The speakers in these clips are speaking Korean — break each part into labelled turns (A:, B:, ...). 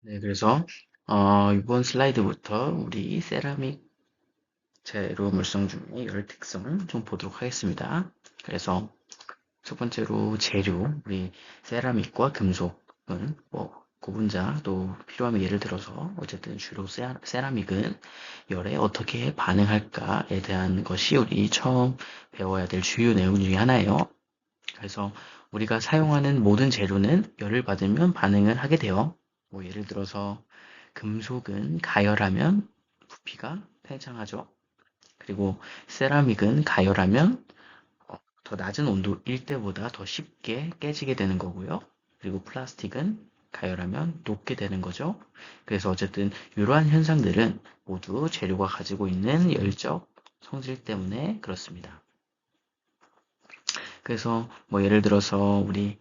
A: 네, 그래서 이번 슬라이드부터 우리 세라믹 재료 물성 중에 열 특성을 좀 보도록 하겠습니다. 그래서 첫 번째로 재료, 우리 세라믹과 금속은 뭐 구분자도 필요하면 예를 들어서 어쨌든 주로 세라믹은 열에 어떻게 반응할까에 대한 것이 우리 처음 배워야 될 주요 내용 중에 하나예요. 그래서 우리가 사용하는 모든 재료는 열을 받으면 반응을 하게 돼요. 뭐 예를 들어서 금속은 가열하면 부피가 팽창하죠. 그리고 세라믹은 가열하면 더 낮은 온도일 때보다 더 쉽게 깨지게 되는 거고요. 그리고 플라스틱은 가열하면 녹게 되는 거죠. 그래서 어쨌든 이러한 현상들은 모두 재료가 가지고 있는 열적 성질 때문에 그렇습니다. 그래서 뭐 예를 들어서 우리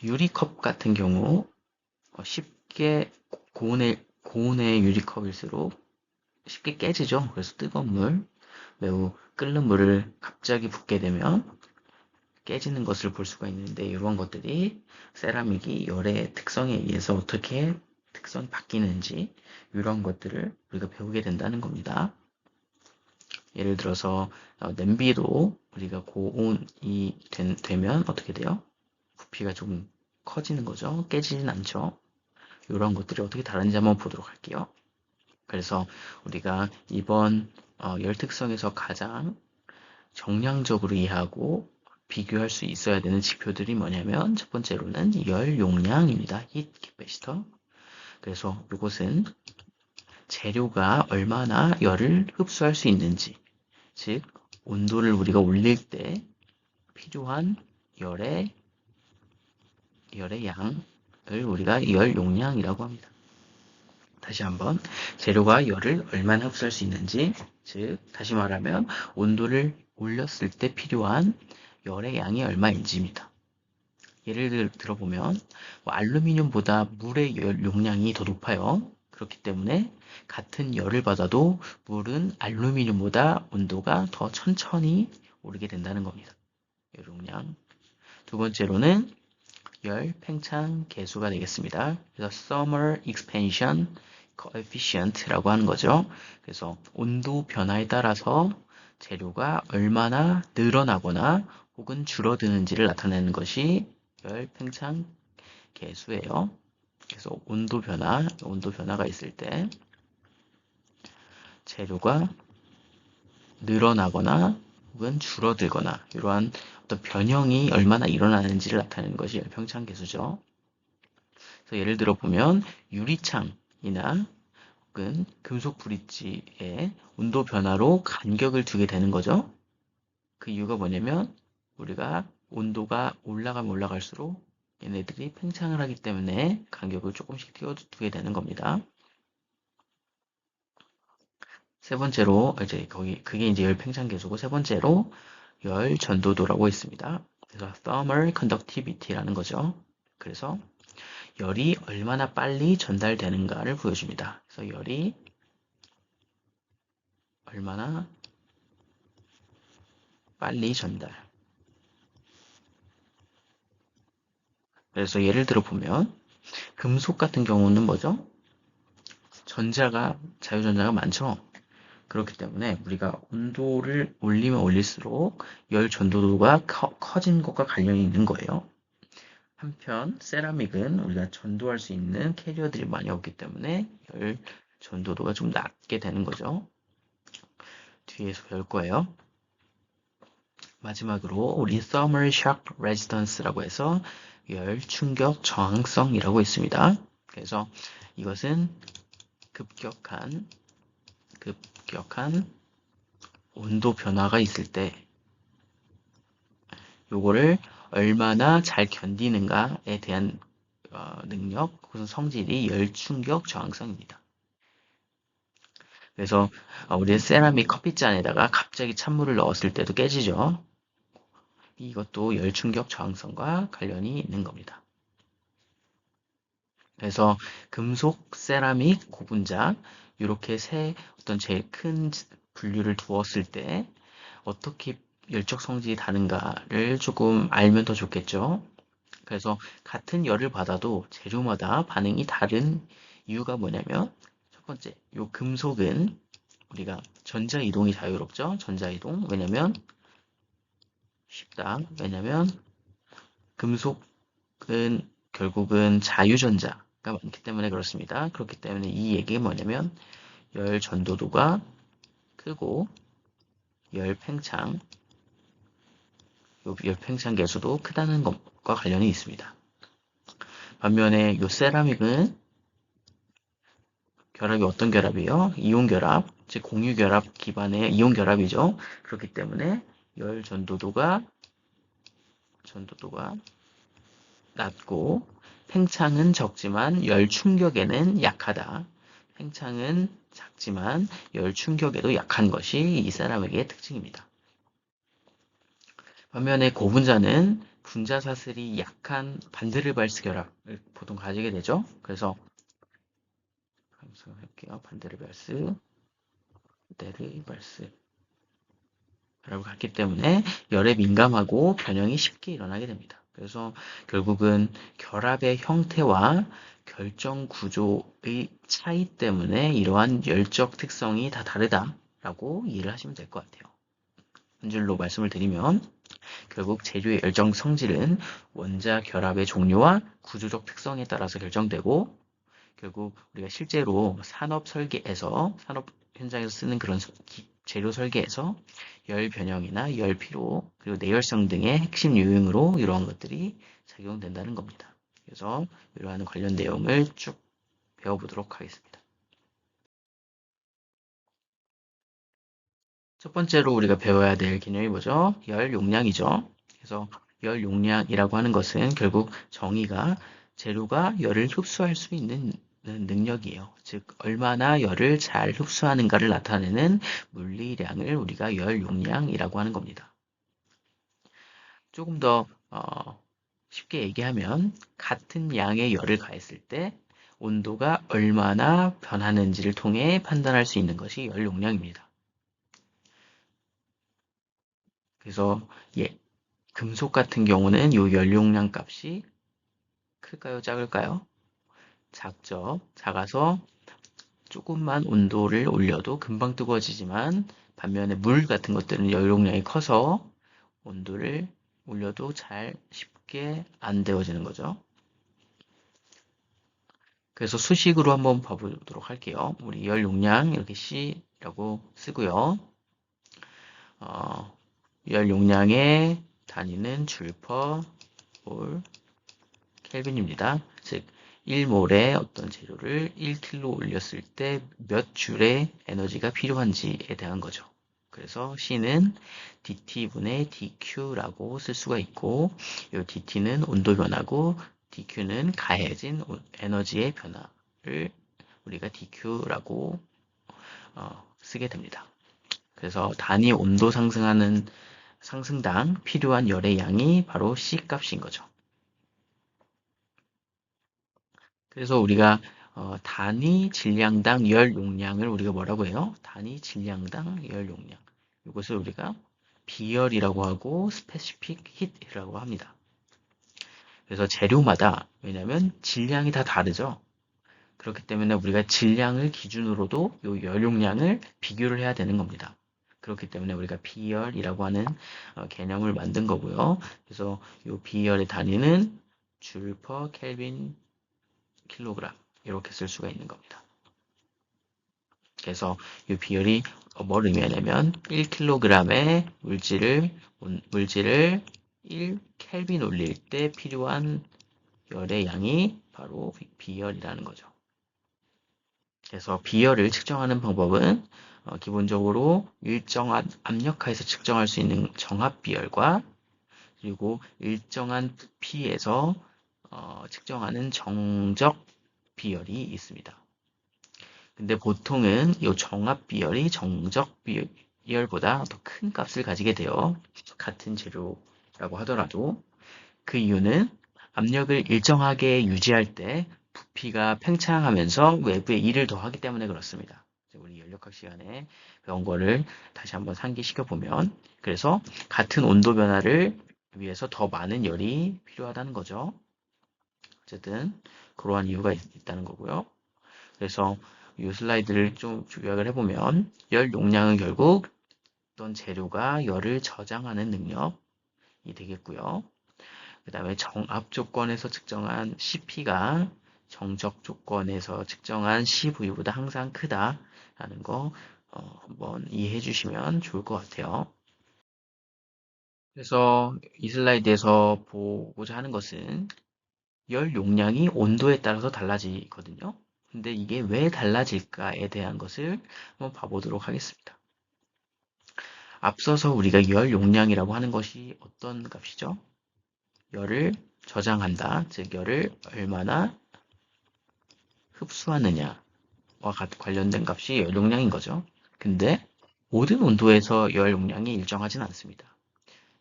A: 유리컵 같은 경우 쉽게 고온의 유리컵일수록 쉽게 깨지죠. 그래서 뜨거운 물, 매우 끓는 물을 갑자기 붓게 되면 깨지는 것을 볼 수가 있는데 이런 것들이 세라믹이 열의 특성에 의해서 어떻게 특성이 바뀌는지 이런 것들을 우리가 배우게 된다는 겁니다. 예를 들어서 냄비도 우리가 고온이 되면 어떻게 돼요? 부피가 좀 커지는 거죠. 깨지진 않죠. 이런 것들이 어떻게 다른지 한번 보도록 할게요. 그래서 우리가 이번 열 특성에서 가장 정량적으로 이해하고 비교할 수 있어야 되는 지표들이 뭐냐면 첫 번째로는 열 용량입니다. heat capacitor. 그래서 이것은 재료가 얼마나 열을 흡수할 수 있는지, 즉 온도를 우리가 올릴 때 필요한 열의 양을 우리가 열 용량이라고 합니다. 다시 한번 재료가 열을 얼마나 흡수할 수 있는지, 즉 다시 말하면 온도를 올렸을 때 필요한 열의 양이 얼마인지입니다. 예를 들어보면 뭐 알루미늄보다 물의 열 용량이 더 높아요. 그렇기 때문에 같은 열을 받아도 물은 알루미늄보다 온도가 더 천천히 오르게 된다는 겁니다. 열 용량. 두 번째로는 열 팽창 계수가 되겠습니다. 그래서 Thermal Expansion Coefficient라고 하는 거죠. 그래서 온도 변화에 따라서 재료가 얼마나 늘어나거나 혹은 줄어드는지를 나타내는 것이 열 팽창 계수예요. 그래서 온도 변화가 있을 때 재료가 늘어나거나 혹은 줄어들거나 이러한 어떤 변형이 얼마나 일어나는지를 나타내는 것이 열 팽창 계수죠. 그래서 예를 들어 보면 유리창이나 혹은 금속 브릿지에 온도 변화로 간격을 두게 되는 거죠. 그 이유가 뭐냐면 우리가 온도가 올라가면 올라갈수록 얘네들이 팽창을 하기 때문에 간격을 조금씩 띄워두게 되는 겁니다. 세 번째로 이제 그게 이제 열 팽창 계수고 세 번째로 열 전도도라고 있습니다. 그래서 thermal conductivity라는 거죠. 그래서 열이 얼마나 빨리 전달되는가를 보여줍니다. 그래서 열이 얼마나 빨리 전달. 그래서 예를 들어 보면 금속 같은 경우는 뭐죠? 자유전자가 많죠. 그렇기 때문에 우리가 온도를 올리면 올릴수록 열 전도도가 커진 것과 관련이 있는 거예요. 한편 세라믹은 우리가 전도할 수 있는 캐리어들이 많이 없기 때문에 열 전도도가 좀 낮게 되는 거죠. 뒤에서 배울 거예요. 마지막으로 우리 Thermal Shock Resistance라고 해서 열 충격 저항성이라고 있습니다. 그래서 이것은 급격한 온도 변화가 있을 때 요거를 얼마나 잘 견디는가에 대한 능력, 그것은 성질이 열 충격 저항성입니다. 그래서 우리 세라믹 커피잔에다가 갑자기 찬물을 넣었을 때도 깨지죠. 이것도 열 충격 저항성과 관련이 있는 겁니다. 그래서 금속, 세라믹, 고분자 이렇게 세 어떤 제일 큰 분류를 두었을 때 어떻게 열적 성질이 다른가를 조금 알면 더 좋겠죠. 그래서 같은 열을 받아도 재료마다 반응이 다른 이유가 뭐냐면 첫 번째, 요 금속은 우리가 전자 이동이 자유롭죠. 전자 이동. 왜냐면 쉽다. 왜냐면 금속은 결국은 자유전자가 많기 때문에 그렇습니다. 그렇기 때문에 이 얘기가 뭐냐면 열 전도도가 크고 열 팽창 계수도 크다는 것과 관련이 있습니다. 반면에 이 세라믹은 결합이 어떤 결합이에요? 이온 결합, 즉 공유 결합 기반의 이온 결합이죠. 그렇기 때문에 열 전도도가 낮고 팽창은 적지만 열 충격에는 약하다. 팽창은 작지만 열 충격에도 약한 것이 이 세라믹의 특징입니다. 반면에 고분자는 분자 사슬이 약한 반드르발스 결합을 보통 가지게 되죠. 그래서 할게요. 반데르발스 결합을 갖기 때문에 열에 민감하고 변형이 쉽게 일어나게 됩니다. 그래서 결국은 결합의 형태와 결정 구조의 차이 때문에 이러한 열적 특성이 다 다르다라고 이해를 하시면 될 것 같아요. 한 줄로 말씀을 드리면 결국 재료의 열정 성질은 원자 결합의 종류와 구조적 특성에 따라서 결정되고 결국 우리가 실제로 산업 현장에서 쓰는 그런 재료 설계에서 열 변형이나 열 피로 그리고 내열성 등의 핵심 요인으로 이러한 것들이 작용된다는 겁니다. 그래서 이러한 관련 내용을 쭉 배워보도록 하겠습니다. 첫 번째로 우리가 배워야 될 개념이 뭐죠? 열 용량이죠. 그래서 열 용량이라고 하는 것은 결국 정의가 재료가 열을 흡수할 수 있는 능력이에요. 즉 얼마나 열을 잘 흡수하는가를 나타내는 물리량을 우리가 열 용량이라고 하는 겁니다. 조금 더 쉽게 얘기하면 같은 양의 열을 가했을 때 온도가 얼마나 변하는지를 통해 판단할 수 있는 것이 열 용량입니다. 그래서 금속 같은 경우는 이 열 용량 값이 클까요? 작을까요? 작죠. 작아서 조금만 온도를 올려도 금방 뜨거워지지만 반면에 물 같은 것들은 열 용량이 커서 온도를 올려도 쉽게 안 데워지는 거죠. 그래서 수식으로 한번 봐보도록 할게요. 우리 열 용량 이렇게 C라고 쓰고요. 열 용량의 단위는 줄퍼 몰 켈빈입니다. 즉 1몰의 어떤 재료를 1킬로 올렸을 때 몇 줄의 에너지가 필요한지에 대한 거죠. 그래서 C는 dT분의 dQ라고 쓸 수가 있고 이 dT는 온도 변화고 dQ는 가해진 에너지의 변화를 우리가 dQ라고 쓰게 됩니다. 그래서 단위 온도 상승당 필요한 열의 양이 바로 C 값인 거죠. 그래서 우리가 단위 질량당 열 용량을 우리가 뭐라고 해요? 단위 질량당 열 용량. 이것을 우리가 비열이라고 하고 스페시픽 히트라고 합니다. 그래서 재료마다 왜냐하면 질량이 다 다르죠. 그렇기 때문에 우리가 질량을 기준으로도 이 열 용량을 비교를 해야 되는 겁니다. 그렇기 때문에 우리가 비열이라고 하는 개념을 만든 거고요. 그래서 이 비열의 단위는 줄 퍼 켈빈 킬로그램 이렇게 쓸 수가 있는 겁니다. 그래서 이 비열이 뭘 의미하냐면 1kg의 물질을 1켈빈 올릴 때 필요한 열의 양이 바로 비열이라는 거죠. 그래서 비열을 측정하는 방법은 기본적으로 일정한 압력하에서 측정할 수 있는 정합 비열과 그리고 일정한 부피에서 측정하는 정적 비열이 있습니다. 근데 보통은 이 정합 비열이 정적 비열보다 더 큰 값을 가지게 돼요. 같은 재료라고 하더라도 그 이유는 압력을 일정하게 유지할 때 부피가 팽창하면서 외부에 일을 더하기 때문에 그렇습니다. 우리 연력학 시간에 배운 거를 다시 한번 상기시켜 보면 그래서 같은 온도 변화를 위해서 더 많은 열이 필요하다는 거죠. 어쨌든 그러한 이유가 있다는 거고요. 그래서 이 슬라이드를 좀 요약을 해보면 열 용량은 결국 어떤 재료가 열을 저장하는 능력이 되겠고요. 그 다음에 정압 조건에서 측정한 CP가 정적 조건에서 측정한 CV보다 항상 크다라는 거 한번 이해해 주시면 좋을 것 같아요. 그래서 이 슬라이드에서 보고자 하는 것은 열 용량이 온도에 따라서 달라지거든요. 근데 이게 왜 달라질까에 대한 것을 한번 봐보도록 하겠습니다. 앞서서 우리가 열 용량이라고 하는 것이 어떤 값이죠? 열을 저장한다. 즉, 열을 얼마나 흡수하느냐와 관련된 값이 열 용량인 거죠. 근데 모든 온도에서 열 용량이 일정하진 않습니다.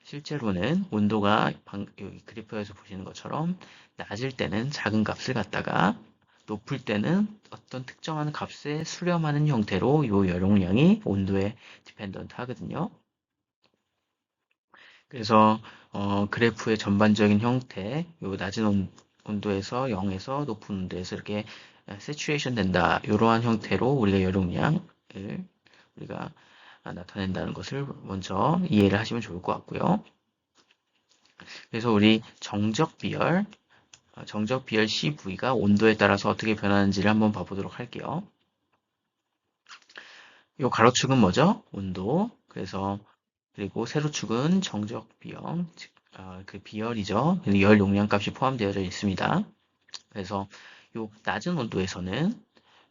A: 실제로는 온도가 여기 그래프에서 보시는 것처럼 낮을 때는 작은 값을 갖다가 높을 때는 어떤 특정한 값에 수렴하는 형태로 이 열용량이 온도에 디펜던트 하거든요. 그래서 그래프의 전반적인 형태, 요 낮은 온도에서 0에서 높은 온도에서 이렇게 세츄레이션 된다. 이러한 형태로 우리가 열용량을 우리가 나타낸다는 것을 먼저 이해를 하시면 좋을 것 같고요. 그래서 우리 정적 비열 CV가 온도에 따라서 어떻게 변하는지를 한번 봐보도록 할게요. 이 가로축은 뭐죠? 온도. 그리고 세로축은 정적 비열, 즉, 그 비열이죠. 열 용량 값이 포함되어 있습니다. 그래서 요 낮은 온도에서는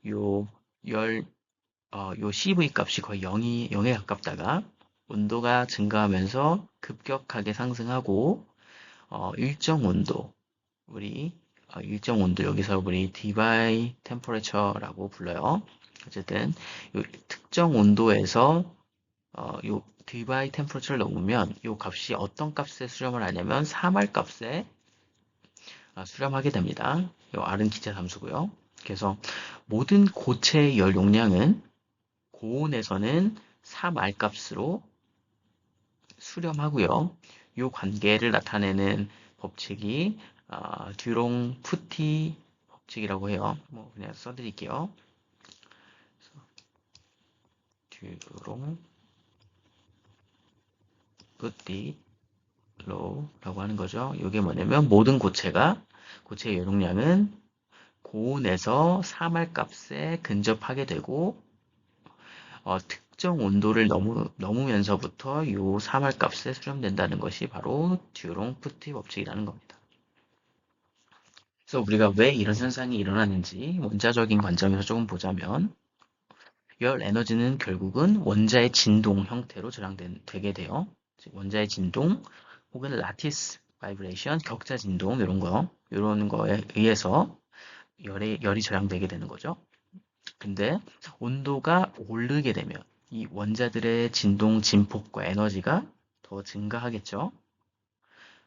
A: 요 열, 요 CV 값이 거의 0에 가깝다가 온도가 증가하면서 급격하게 상승하고 일정 온도, 일정 온도 여기서 우리 디바이 템퍼레처라고 불러요. 어쨌든 요 특정 온도에서 요 디바이 템퍼레처를 넘으면 요 값이 어떤 값에 수렴을 하냐면 3R 값에 수렴하게 됩니다. 요 R은 기체 함수고요. 그래서 모든 고체의 열 용량은 고온에서는 3R 값으로 수렴하고요. 요 관계를 나타내는 법칙이 듀롱 푸티 법칙이라고 해요. 뭐 그냥 써드릴게요. 듀롱 푸티 로우라고 하는 거죠. 이게 뭐냐면 모든 고체의 열용량은 고온에서 3R 값에 근접하게 되고 특정 온도를 넘으면서부터 이 3R 값에 수렴된다는 것이 바로 듀롱 푸티 법칙이라는 겁니다. 그래서 우리가 왜 이런 현상이 일어나는지 원자적인 관점에서 조금 보자면 열 에너지는 결국은 원자의 진동 형태로 저장되게 돼요. 즉 원자의 진동 혹은 라티스 바이브레이션, 격자 진동 이런 거에 의해서 열이 저장되게 되는 거죠. 근데 온도가 오르게 되면 이 원자들의 진동 진폭과 에너지가 더 증가하겠죠.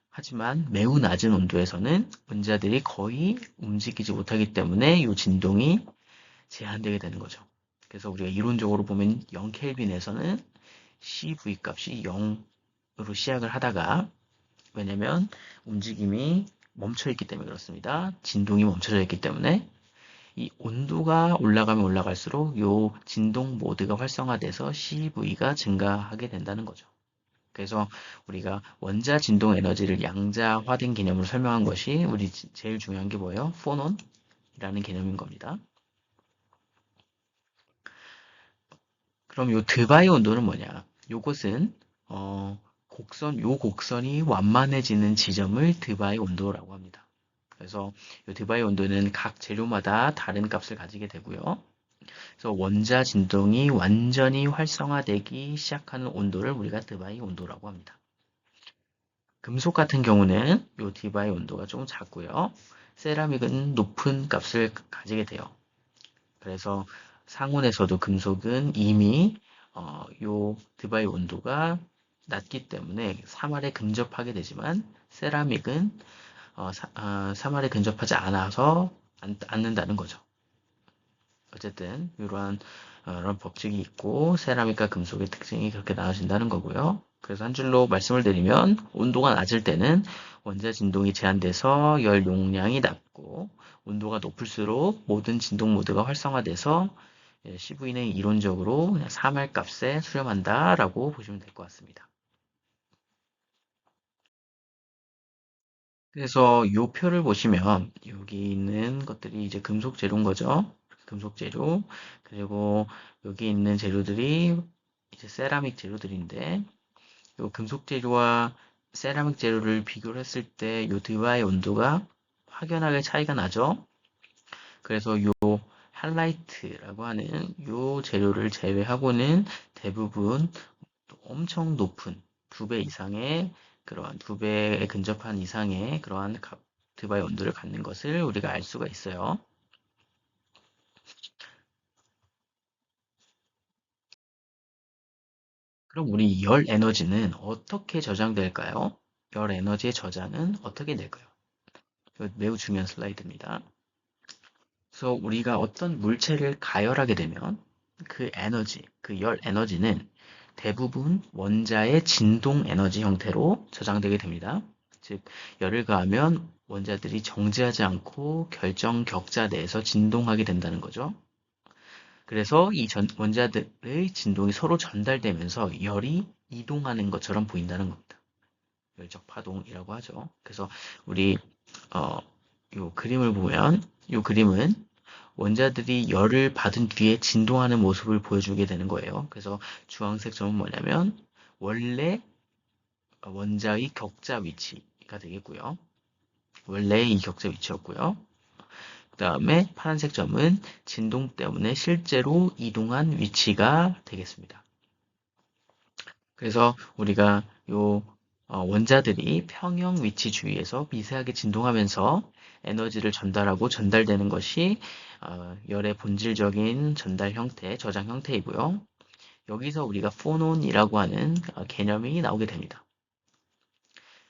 A: 하지만 매우 낮은 온도에서는 원자들이 거의 움직이지 못하기 때문에 이 진동이 제한되게 되는 거죠. 그래서 우리가 이론적으로 보면 0켈빈에서는 CV 값이 0으로 시작을 하다가 왜냐면 움직임이 멈춰 있기 때문에 그렇습니다. 진동이 멈춰져 있기 때문에 이 온도가 올라가면 올라갈수록 이 진동 모드가 활성화돼서 CV가 증가하게 된다는 거죠. 그래서 우리가 원자 진동 에너지를 양자화된 개념으로 설명한 것이 우리 제일 중요한 게 뭐예요? 포논이라는 개념인 겁니다. 그럼 요 드바이 온도는 뭐냐? 요것은 요 곡선이 완만해지는 지점을 드바이 온도라고 합니다. 그래서 요 드바이 온도는 각 재료마다 다른 값을 가지게 되고요. 그래서 원자 진동이 완전히 활성화되기 시작하는 온도를 우리가 드바이 온도라고 합니다. 금속 같은 경우는 요 드바이 온도가 조금 작고요. 세라믹은 높은 값을 가지게 돼요. 그래서 상온에서도 금속은 이미 요 드바이 온도가 낮기 때문에 3R에 근접하게 되지만 세라믹은 3R에 근접하지 않아서 않는다는 거죠. 어쨌든 이러한 법칙이 있고 세라믹과 금속의 특징이 그렇게 나눠진다는 거고요. 그래서 한 줄로 말씀을 드리면 온도가 낮을 때는 원자 진동이 제한돼서 열 용량이 낮고 온도가 높을수록 모든 진동 모드가 활성화돼서 CV는 이론적으로 그냥 3R 값에 수렴한다라고 보시면 될 것 같습니다. 그래서 이 표를 보시면 여기 있는 것들이 이제 금속 재료인 거죠. 금속 재료. 그리고 여기 있는 재료들이 이제 세라믹 재료들인데 이 금속 재료와 세라믹 재료를 비교를 했을 때 이 드바의 온도가 확연하게 차이가 나죠. 그래서 이 할라이트라고 하는 이 재료를 제외하고는 대부분 엄청 높은 2배 이상의 그러한 2배에 근접한 이상의 그러한 드바의 온도를 갖는 것을 우리가 알 수가 있어요. 그럼 우리 열 에너지는 어떻게 저장될까요? 열 에너지의 저장은 어떻게 될까요? 이거 매우 중요한 슬라이드입니다. 그래서 우리가 어떤 물체를 가열하게 되면 그 에너지, 그 열 에너지는 대부분 원자의 진동 에너지 형태로 저장되게 됩니다. 즉, 열을 가하면 원자들이 정지하지 않고 결정 격자 내에서 진동하게 된다는 거죠. 그래서 이 원자들의 진동이 서로 전달되면서 열이 이동하는 것처럼 보인다는 겁니다. 열적 파동이라고 하죠. 그래서 우리 요 그림을 보면 이 그림은 원자들이 열을 받은 뒤에 진동하는 모습을 보여주게 되는 거예요. 그래서 주황색 점은 뭐냐면 원래 원자의 격자 위치가 되겠고요. 원래의 이 격자 위치였고요. 그 다음에 파란색 점은 진동 때문에 실제로 이동한 위치가 되겠습니다. 그래서 우리가 요 원자들이 평형 위치 주위에서 미세하게 진동하면서 에너지를 전달하고 전달되는 것이 열의 본질적인 전달 형태, 저장 형태이고요. 여기서 우리가 포논이라고 하는 개념이 나오게 됩니다.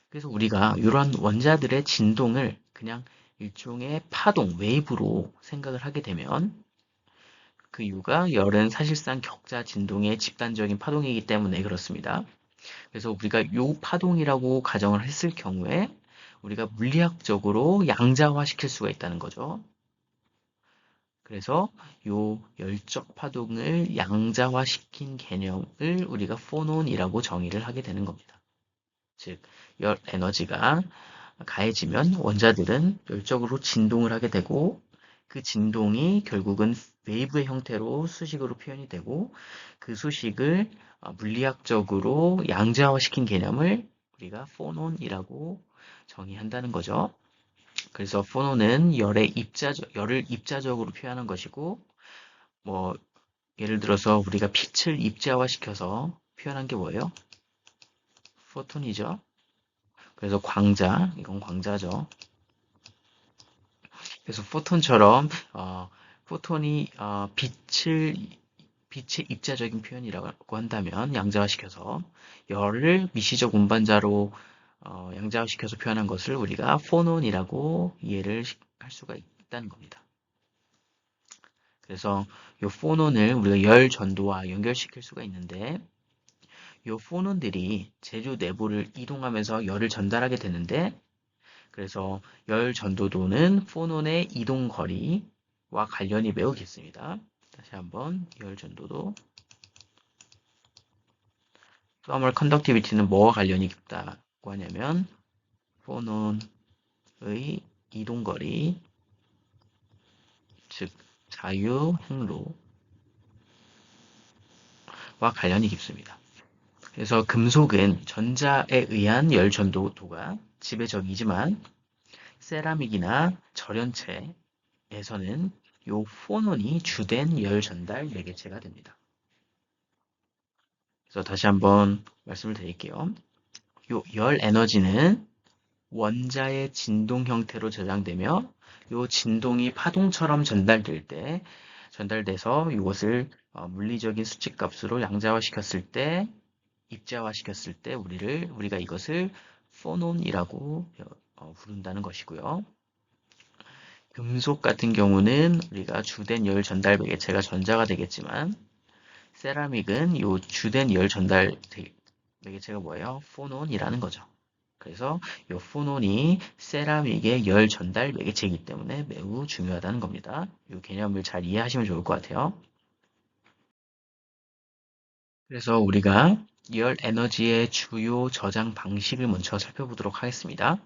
A: 그래서 우리가 이런 원자들의 진동을 그냥 일종의 파동, 웨이브로 생각을 하게 되면 그 이유가 열은 사실상 격자 진동의 집단적인 파동이기 때문에 그렇습니다. 그래서 우리가 요 파동이라고 가정을 했을 경우에 우리가 물리학적으로 양자화 시킬 수가 있다는 거죠. 그래서 요 열적 파동을 양자화 시킨 개념을 우리가 포논이라고 정의를 하게 되는 겁니다. 즉, 열 에너지가 가해지면 원자들은 열적으로 진동을 하게 되고 그 진동이 결국은 웨이브의 형태로 수식으로 표현이 되고 그 수식을 물리학적으로 양자화시킨 개념을 우리가 포논이라고 정의한다는 거죠. 그래서 포논은 열을 입자적으로 표현하는 것이고 뭐 예를 들어서 우리가 빛을 입자화시켜서 표현한 게 뭐예요? 포톤이죠. 그래서 광자, 이건 광자죠. 그래서 포톤처럼 포톤이 빛의 입자적인 표현이라고 한다면 양자화시켜서 열을 미시적 운반자로 양자화시켜서 표현한 것을 우리가 포논이라고 이해를 할 수가 있다는 겁니다. 그래서 이 포논을 우리가 열 전도와 연결시킬 수가 있는데 이 포논들이 재료 내부를 이동하면서 열을 전달하게 되는데 그래서 열 전도도는 포논의 이동 거리와 관련이 매우 깊습니다. 다시 한번 열 전도도 thermal conductivity는 뭐와 관련이 깊다고 하냐면 포논의 이동 거리 즉 자유 행로와 관련이 깊습니다. 그래서 금속은 전자에 의한 열 전도도가 지배적이지만 세라믹이나 절연체에서는 요 포논이 주된 열 전달 매개체가 됩니다. 그래서 다시 한번 말씀을 드릴게요. 요 열 에너지는 원자의 진동 형태로 저장되며 요 진동이 파동처럼 전달돼서 이것을 물리적인 수치값으로 양자화시켰을 때 입자화시켰을 때 우리가 이것을 포논이라고 부른다는 것이고요. 금속 같은 경우는 우리가 주된 열 전달 매개체가 전자가 되겠지만 세라믹은 이 주된 열 전달 매개체가 뭐예요? 포논이라는 거죠. 그래서 이 포논이 세라믹의 열 전달 매개체이기 때문에 매우 중요하다는 겁니다. 이 개념을 잘 이해하시면 좋을 것 같아요. 그래서 우리가 열 에너지의 주요 저장 방식을 먼저 살펴보도록 하겠습니다.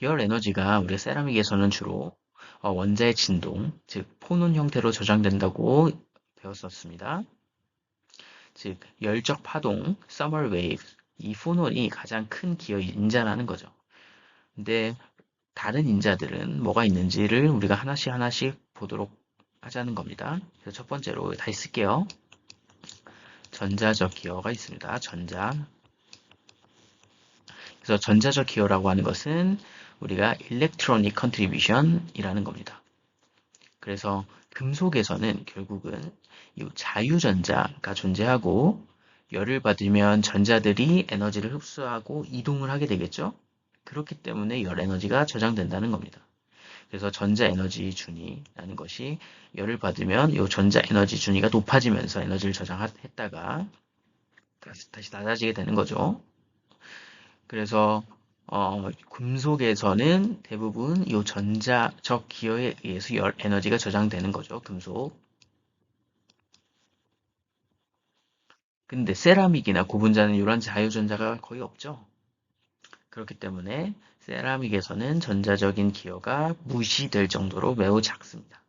A: 열 에너지가 우리 세라믹에서는 주로 원자의 진동, 즉 포논 형태로 저장된다고 배웠었습니다. 즉 열적 파동, summer wave, 이 포논이 가장 큰 기여의 인자라는 거죠. 근데 다른 인자들은 뭐가 있는지를 우리가 하나씩 하나씩 보도록 하자는 겁니다. 그래서 첫 번째로 다시 쓸게요. 전자적 기여가 있습니다. 그래서 전자적 기여라고 하는 것은 우리가 electronic contribution이라는 겁니다. 그래서 금속에서는 결국은 이 자유전자가 존재하고 열을 받으면 전자들이 에너지를 흡수하고 이동을 하게 되겠죠. 그렇기 때문에 열 에너지가 저장된다는 겁니다. 그래서 전자 에너지 준위라는 것이 열을 받으면 이 전자 에너지 준위가 높아지면서 에너지를 저장했다가 다시 낮아지게 되는 거죠. 그래서 금속에서는 대부분 이 전자적 기여에 의해서 열 에너지가 저장되는 거죠. 금속. 근데 세라믹이나 고분자는 이런 자유전자가 거의 없죠. 그렇기 때문에 세라믹에서는 전자적인 기여가 무시될 정도로 매우 작습니다.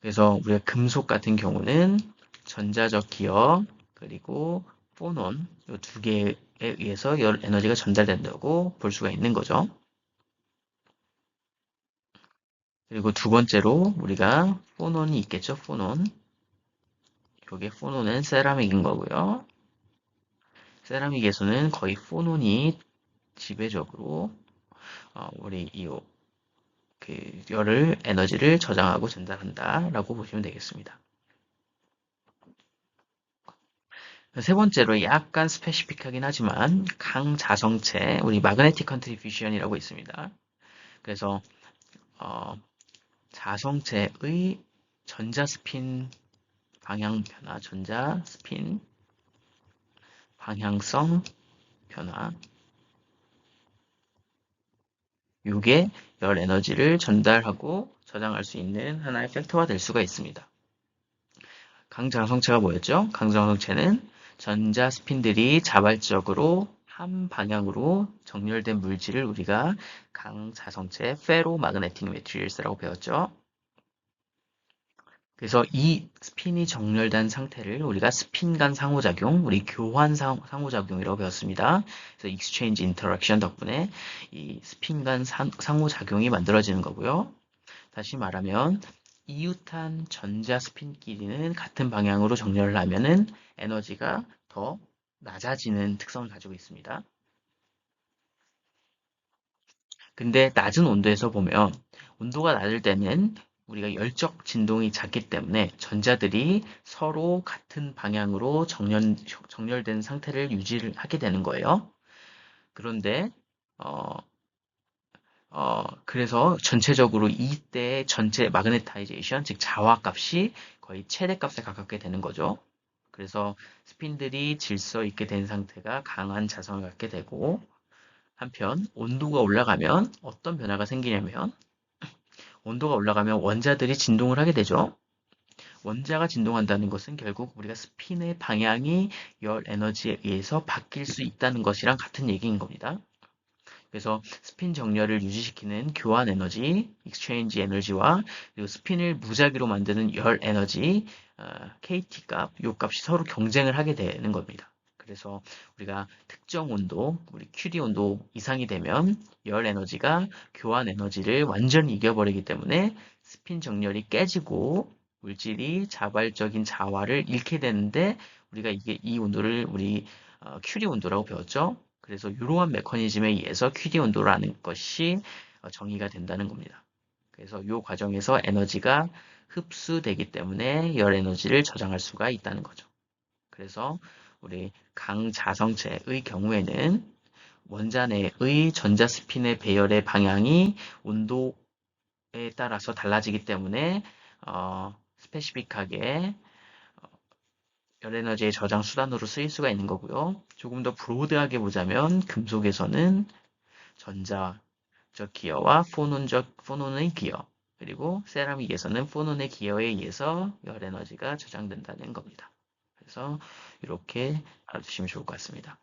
A: 그래서 우리가 금속 같은 경우는 전자적 기여 그리고 포논 이 두 개에 의해서 열 에너지가 전달된다고 볼 수가 있는 거죠. 그리고 두 번째로 우리가 포논이 있겠죠. 포논. 이게 포논은 세라믹인 거고요. 세라믹에서는 거의 포논이 지배적으로 우리 열을 에너지를 저장하고 전달한다라고 보시면 되겠습니다. 세 번째로 약간 스페시픽하긴 하지만 강자성체, 우리 마그네틱 컨트리뷰션이라고 있습니다. 그래서 자성체의 전자 스핀 방향 변화, 전자 스핀 방향성 변화, 이게 열 에너지를 전달하고 저장할 수 있는 하나의 팩터가 될 수가 있습니다. 강자성체가 뭐였죠? 강자성체는 전자 스핀들이 자발적으로 한 방향으로 정렬된 물질을 우리가 강자성체 페로마그네틱 매트리얼스라고 배웠죠. 그래서 이 스핀이 정렬된 상태를 우리가 스핀 간 상호작용, 우리 교환 상호작용이라고 배웠습니다. 그래서 exchange interaction 덕분에 이 스핀 간 상호작용이 만들어지는 거고요. 다시 말하면 이웃한 전자 스핀끼리는 같은 방향으로 정렬을 하면은 에너지가 더 낮아지는 특성을 가지고 있습니다. 근데 낮은 온도에서 보면 온도가 낮을 때는 우리가 열적 진동이 작기 때문에 전자들이 서로 같은 방향으로 정렬된 상태를 유지를 하게 되는 거예요. 그런데 그래서 전체적으로 이때 전체 마그네타이제이션, 즉 자화값이 거의 최대값에 가깝게 되는 거죠. 그래서 스핀들이 질서 있게 된 상태가 강한 자성을 갖게 되고, 한편 온도가 올라가면 어떤 변화가 생기냐면 온도가 올라가면 원자들이 진동을 하게 되죠. 원자가 진동한다는 것은 결국 우리가 스핀의 방향이 열 에너지에 의해서 바뀔 수 있다는 것이랑 같은 얘기인 겁니다. 그래서 스핀 정렬을 유지시키는 교환 에너지, 익스체인지 에너지와 그리고 스핀을 무작위로 만드는 열 에너지, KT 값, 이 값이 서로 경쟁을 하게 되는 겁니다. 그래서 우리가 특정 온도, 우리 QD 온도 이상이 되면 열 에너지가 교환 에너지를 완전히 이겨버리기 때문에 스핀 정렬이 깨지고 물질이 자발적인 자화를 잃게 되는데 우리가 이 온도를 우리 QD 온도라고 배웠죠. 그래서 이러한 메커니즘에 의해서 QD 온도라는 것이 정의가 된다는 겁니다. 그래서 이 과정에서 에너지가 흡수되기 때문에 열 에너지를 저장할 수가 있다는 거죠. 그래서 우리 강자성체의 경우에는 원자 내의 전자 스핀의 배열의 방향이 온도에 따라서 달라지기 때문에 스페시픽하게 열에너지의 저장 수단으로 쓰일 수가 있는 거고요. 조금 더 브로드하게 보자면 금속에서는 전자적 기여와 포논의 기여, 그리고 세라믹에서는 포논의 기여에 의해서 열에너지가 저장된다는 겁니다. 그래서 이렇게 알아두시면 좋을 것 같습니다.